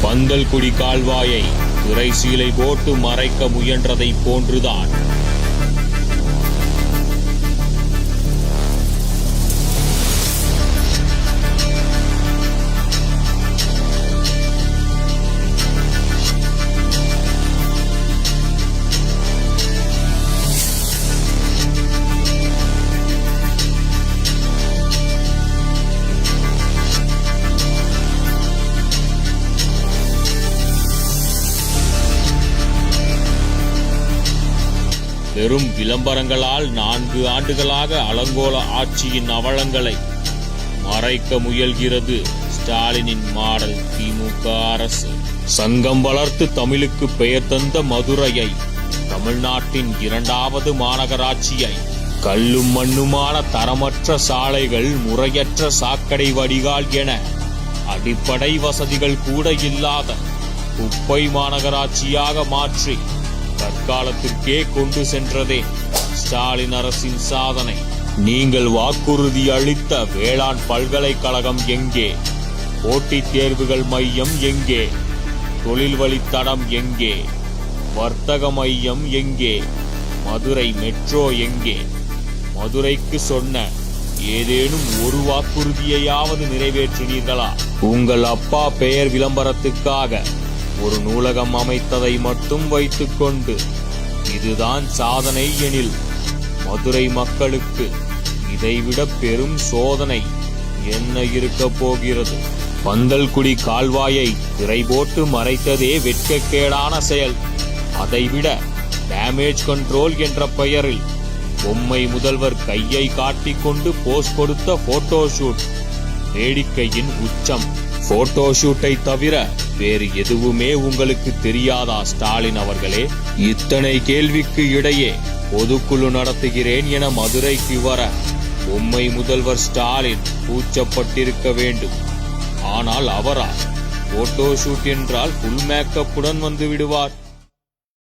பந்தல்குடி கால்வாயை திரைசீலை போட்டு மறைக்க முயன்றதை போன்றுதான் வெறும் விளம்பரங்களால் 4 ஆண்டுகளாக அலங்கோல ஆட்சியின் அவலங்களை மறைக்க முயல்கிறது ஸ்டாலினின் மாடல் திமுக அரசு. சங்கம் வளர்த்து தமிழுக்கு பெயர் தந்த மதுரையை, தமிழ்நாட்டின் 2வது மாநகராட்சியை, கல்லும் மண்ணுமான தரமற்ற சாலைகள், முறையற்ற சாக்கடை வடிகால் என அடிப்படை வசதிகள் கூட இல்லாத குப்பை மாநகராட்சியாக மாற்றி தற்காலத்திற்கே கொண்டு சென்றதே ஸ்டாலின் அரசின் சாதனை. நீங்கள் வாக்குறுதி அளித்த வேளாண் பல்கலைக்கழகம் எங்கே? போட்டித் தேர்வுகள் மையம் எங்கே? தொழில் வழித்தடம் எங்கே? வர்த்தக மையம் எங்கே? மதுரை மெட்ரோ எங்கே? மதுரைக்கு சொன்ன ஏதேனும் ஒரு வாக்குறுதியையாவது நிறைவேற்றினீர்களா? உங்கள் அப்பா பெயர் விளம்பரத்துக்காக ஒரு நூலகம் அமைத்ததை மட்டும் வைத்துக்கொண்டு இதுதான் சாதனை எனில், மதுரை மக்களுக்கு இதைவிட பெரும் சோதனை என்ன இருக்க போகிறது? பந்தல்குடி கால்வாயை திரை போட்டு மறைத்ததே வெட்கக்கேடான செயல். அதைவிட டேமேஜ் கண்ட்ரோல் என்ற பெயரில் பொம்மை முதல்வர் கையை காட்டிக்கொண்டு போஸ் கொடுத்த போட்டோஷூட் வேடிக்கையின் உச்சம். போட்டோஷூட்டை தவிர வேறு எதுவுமே உங்களுக்கு தெரியாதா ஸ்டாலின் அவர்களே? இத்தனை கேள்விக்கு இடையே பொதுக்குழு நடத்துகிறேன் என மதுரைக்கு வர பொம்மை முதல்வர் ஸ்டாலின் கூச்சப்பட்டிருக்க வேண்டும். ஆனால் அவரா போட்டோஷூட் என்றால் ஃபுல் மேக்கப்புடன் வந்து விடுவார்.